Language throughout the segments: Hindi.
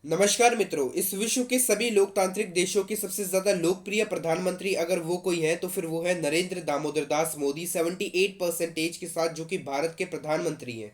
नमस्कार मित्रों। इस विश्व के सभी लोकतांत्रिक देशों के सबसे ज्यादा लोकप्रिय प्रधानमंत्री अगर वो कोई है तो फिर वो है नरेंद्र दामोदर दास मोदी 78% के साथ, जो कि भारत के प्रधानमंत्री हैं।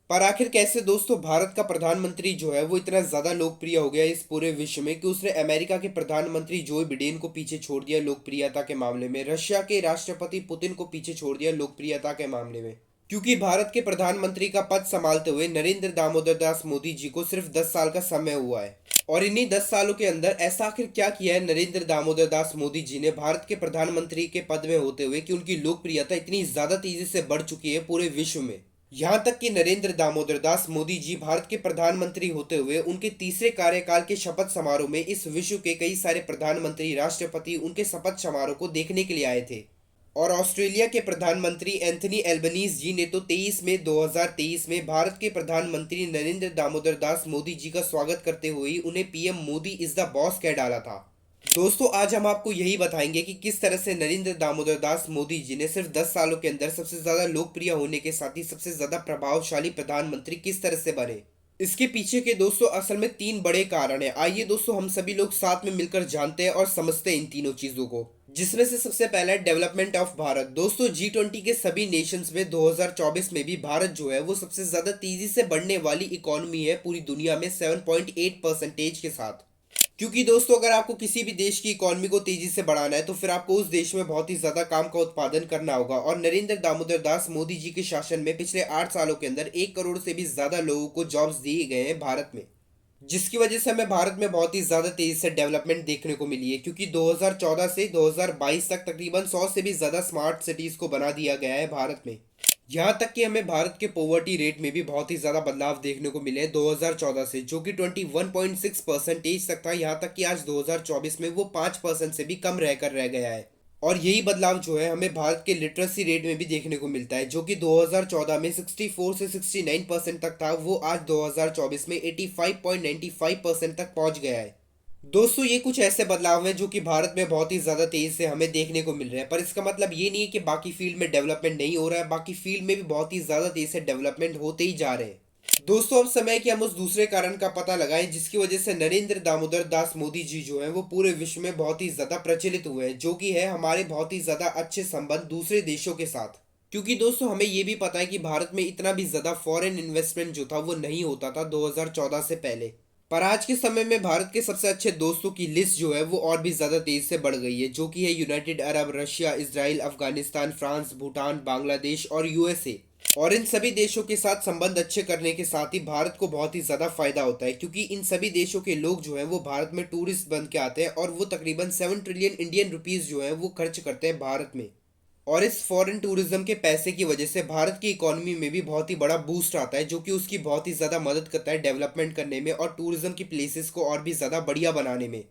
पर आखिर कैसे दोस्तों भारत का प्रधानमंत्री जो है वो इतना ज्यादा लोकप्रिय हो गया इस पूरे विश्व में कि उसने अमेरिका के प्रधानमंत्री जो बिडेन को पीछे छोड़ दिया लोकप्रियता के मामले में, रशिया के राष्ट्रपति पुतिन को पीछे छोड़ दिया लोकप्रियता के मामले में। क्योंकि भारत के प्रधानमंत्री का पद संभालते हुए नरेंद्र दामोदर दास मोदी जी को सिर्फ 10 साल का समय हुआ है। और इन्हीं 10 सालों के अंदर ऐसा आखिर क्या किया है नरेंद्र दामोदर दास मोदी जी ने भारत के प्रधानमंत्री के पद में होते हुए कि उनकी लोकप्रियता इतनी ज्यादा तेजी से बढ़ चुकी है पूरे विश्व में। यहाँ तक कि नरेंद्र दामोदर दास मोदी जी भारत के प्रधानमंत्री होते हुए उनके तीसरे कार्यकाल के शपथ समारोह में इस विश्व के कई सारे प्रधानमंत्री राष्ट्रपति उनके शपथ समारोह को देखने के लिए आए थे। और ऑस्ट्रेलिया के प्रधानमंत्री एंथनी एल्बनीज जी ने तो 23 मई 2023 में भारत के प्रधानमंत्री नरेंद्र दामोदर दास मोदी जी का स्वागत करते हुए उन्हें PM Modi is the boss कह डाला था। दोस्तों आज हम आपको यही बताएंगे कि किस तरह से नरेंद्र दामोदर दास मोदी जी ने सिर्फ 10 सालों के अंदर सबसे ज्यादा लोकप्रिय होने के साथ ही सबसे ज्यादा प्रभावशाली प्रधानमंत्री किस तरह से बने। इसके पीछे के दोस्तों असल में तीन बड़े कारण हैं। आइए दोस्तों हम सभी लोग साथ में मिलकर जानते हैं और समझते हैं इन तीनों चीजों को, जिसमें से सबसे पहला है डेवलपमेंट ऑफ भारत। दोस्तों G20 के सभी नेशंस में 2024 में भी भारत जो है वो सबसे ज्यादा तेजी से बढ़ने वाली इकोनॉमी है पूरी दुनिया में 7.8% के साथ। क्योंकि दोस्तों अगर आपको किसी भी देश की इकोनॉमी को तेजी से बढ़ाना है तो फिर आपको उस देश में बहुत ही ज्यादा काम का उत्पादन करना होगा। और नरेंद्र दामोदर दास मोदी जी के शासन में पिछले 8 सालों के अंदर 1 करोड़ से भी ज्यादा लोगों को जॉब्स दिए गए हैं भारत में, जिसकी वजह से हमें भारत में बहुत ही ज्यादा तेजी से डेवलपमेंट देखने को मिली है। क्योंकि 2014 से 2022 तक तकरीबन 100 से भी ज्यादा स्मार्ट सिटीज को बना दिया गया है भारत में। यहाँ तक कि हमें भारत के पॉवर्टी रेट में भी बहुत ही ज्यादा बदलाव देखने को मिले हैं 2014 से, जो कि 21.6% तक था। यहाँ तक कि आज 2024 में वो 5% से भी कम रहकर रह गया है। और यही बदलाव जो है हमें भारत के लिटरेसी रेट में भी देखने को मिलता है, जो कि 2014 में 64 से 69% तक था, वो आज 2024 में 85.95% तक पहुंच गया है। दोस्तों ये कुछ ऐसे बदलाव हैं जो कि भारत में बहुत ही ज़्यादा तेज़ी से हमें देखने को मिल रहे हैं। पर इसका मतलब ये नहीं है कि बाकी फील्ड में डेवलपमेंट नहीं हो रहा है, बाकी फील्ड में भी बहुत ही ज़्यादा तेज़ी से डेवलपमेंट होते ही जा रहे हैं। दोस्तों अब समय है कि हम उस दूसरे कारण का पता लगाएं जिसकी वजह से नरेंद्र दामोदर दास मोदी जी जो हैं वो पूरे विश्व में बहुत ही ज़्यादा प्रचलित हुए हैं, जो कि है हमारे बहुत ही ज़्यादा अच्छे संबंध दूसरे देशों के साथ। क्योंकि दोस्तों हमें ये भी पता है कि भारत में इतना भी ज़्यादा फॉरेन इन्वेस्टमेंट जो था वो नहीं होता था 2014 से पहले। पर आज के समय में भारत के सबसे अच्छे दोस्तों की लिस्ट जो है वो और भी ज़्यादा तेज़ी से बढ़ गई है, जो कि है United Arab, Russia, Israel, Afghanistan, France, Bhutan, Bangladesh और यूएसए। और इन सभी देशों के साथ संबंध अच्छे करने के साथ ही भारत को बहुत ही ज़्यादा फायदा होता है, क्योंकि इन सभी देशों के लोग जो हैं वो भारत में टूरिस्ट बन के आते हैं और वो तकरीबन 7 ट्रिलियन इंडियन रुपीज़ जो हैं वो खर्च करते हैं भारत में। और इस फॉरेन टूरिज्म के पैसे की वजह से भारत की इकोनॉमी में भी बहुत ही बड़ा बूस्ट आता है, जो कि उसकी बहुत ही ज़्यादा मदद करता है डेवलपमेंट करने में और टूरिज्म की प्लेसेस को और भी ज़्यादा बढ़िया बनाने में।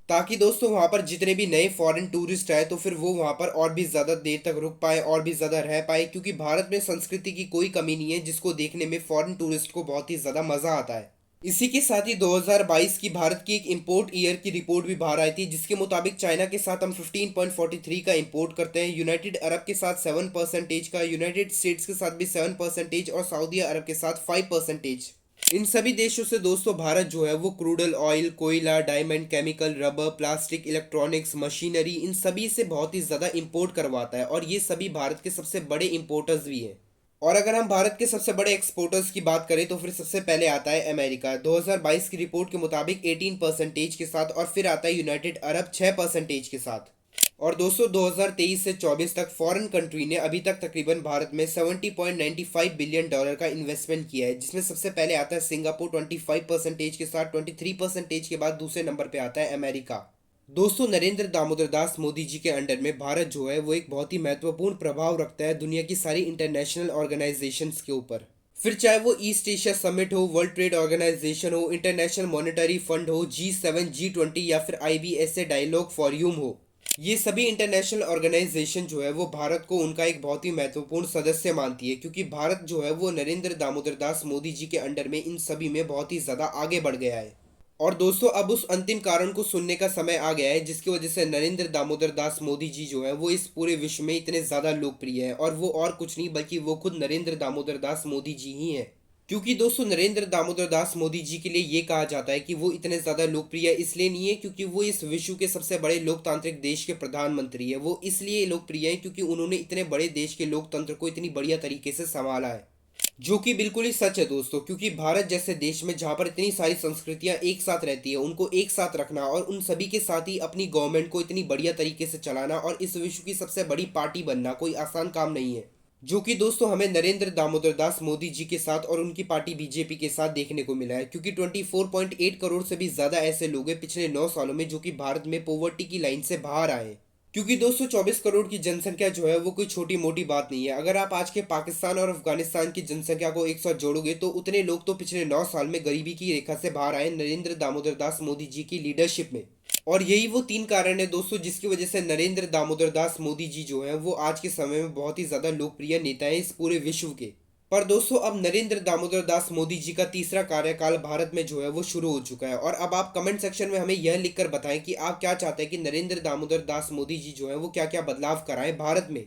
ताकि दोस्तों वहाँ पर जितने भी नए फॉरेन टूरिस्ट आए तो फिर वो वहाँ पर और भी ज़्यादा देर तक रुक पाए और भी ज़्यादा रह पाए, क्योंकि भारत में संस्कृति की कोई कमी नहीं है जिसको देखने में फॉरेन टूरिस्ट को बहुत ही ज़्यादा मज़ा आता है। इसी के साथ ही 2022 की भारत की एक इंपोर्ट ईयर की रिपोर्ट भी बाहर आई थी, जिसके मुताबिक चाइना के साथ हम 15.43 का इंपोर्ट करते हैं, यूनाइटेड अरब के साथ 7% का, यूनाइटेड स्टेट्स के साथ भी 7% और सऊदी अरब के साथ 5%। इन सभी देशों से दोस्तों भारत जो है वो क्रूडल ऑयल, कोयला, diamond, chemical, rubber, plastic, electronics, machinery, इन सभी से बहुत ही ज़्यादा इंपोर्ट करवाता है और ये सभी भारत के सबसे बड़े इंपोर्टर्स भी हैं। और अगर हम भारत के सबसे बड़े एक्सपोर्टर्स की बात करें तो फिर सबसे पहले आता है अमेरिका 2022 की रिपोर्ट के मुताबिक 18% के साथ, और फिर आता है यूनाइटेड अरब 6% के साथ। और दोस्तों 2023 से 24 तक फॉरेन कंट्री ने अभी तक तकरीबन भारत में $70.95 बिलियन का इन्वेस्टमेंट किया है, जिसमें सबसे पहले आता है सिंगापुर 25% के साथ, 23% के बाद दूसरे नंबर पे आता है अमेरिका। दोस्तों नरेंद्र दामोदर दास मोदी जी के अंडर में भारत जो है वो एक बहुत ही महत्वपूर्ण प्रभाव रखता है दुनिया की सारी इंटरनेशनल ऑर्गेनाइजेशंस के ऊपर। फिर चाहे वो ईस्ट एशिया समिट हो, वर्ल्ड ट्रेड ऑर्गेनाइजेशन हो, इंटरनेशनल मॉनेटरी फंड हो, G7, G20 या फिर IBSA डायलॉग फॉरयूम हो, ये सभी इंटरनेशनल ऑर्गेनाइजेशन जो है वो भारत को उनका एक बहुत ही महत्वपूर्ण सदस्य मानती है, क्योंकि भारत जो है वो नरेंद्र दामोदर दास मोदी जी के अंडर में इन सभी में बहुत ही ज़्यादा आगे बढ़ गया है। और दोस्तों अब उस अंतिम कारण को सुनने का समय आ गया है जिसकी वजह से नरेंद्र दामोदर दास मोदी जी जो है वो इस पूरे विश्व में इतने ज़्यादा लोकप्रिय है, और वो और कुछ नहीं बल्कि वो खुद नरेंद्र दामोदर दास मोदी जी ही हैं। क्योंकि दोस्तों नरेंद्र दामोदर दास मोदी जी के लिए ये कहा जाता है कि वो इतने ज़्यादा लोकप्रिय इसलिए नहीं है क्योंकि वो इस विश्व के सबसे बड़े लोकतांत्रिक देश के प्रधानमंत्री है। वो इसलिए लोकप्रिय है क्योंकि उन्होंने इतने बड़े देश के लोकतंत्र को इतनी बढ़िया तरीके से संभाला है। जो कि बिल्कुल ही सच है दोस्तों, क्योंकि भारत जैसे देश में जहाँ पर इतनी सारी संस्कृतियाँ एक साथ रहती है, उनको एक साथ रखना और उन सभी के साथ ही अपनी गवर्नमेंट को इतनी बढ़िया तरीके से चलाना और इस विश्व की सबसे बड़ी पार्टी बनना कोई आसान काम नहीं है। जो कि दोस्तों हमें नरेंद्र दामोदर दास मोदी जी के साथ और उनकी पार्टी बीजेपी के साथ देखने को मिला है, क्योंकि 24.8 करोड़ से भी ज़्यादा ऐसे लोग हैं पिछले 9 सालों में जो कि भारत में पोवर्टी की लाइन से बाहर आए हैं। क्योंकि दोस्तों 24 करोड़ की जनसंख्या जो है वो कोई छोटी मोटी बात नहीं है। अगर आप आज के पाकिस्तान और अफगानिस्तान की जनसंख्या को एक साथ जोड़ोगे तो उतने लोग तो पिछले 9 साल में गरीबी की रेखा से बाहर आए नरेंद्र दामोदर दास मोदी जी की लीडरशिप में। और यही वो 3 कारण है दोस्तों जिसकी वजह से नरेंद्र दामोदर दास मोदी जी जो हैं वो आज के समय में बहुत ही ज़्यादा लोकप्रिय नेता हैं इस पूरे विश्व के। पर दोस्तों अब नरेंद्र दामोदर दास मोदी जी का तीसरा कार्यकाल भारत में जो है वो शुरू हो चुका है, और अब आप कमेंट सेक्शन में हमें यह लिखकर बताएं कि आप क्या चाहते हैं कि नरेंद्र दामोदर दास मोदी जी जो है वो क्या क्या बदलाव कराएं भारत में।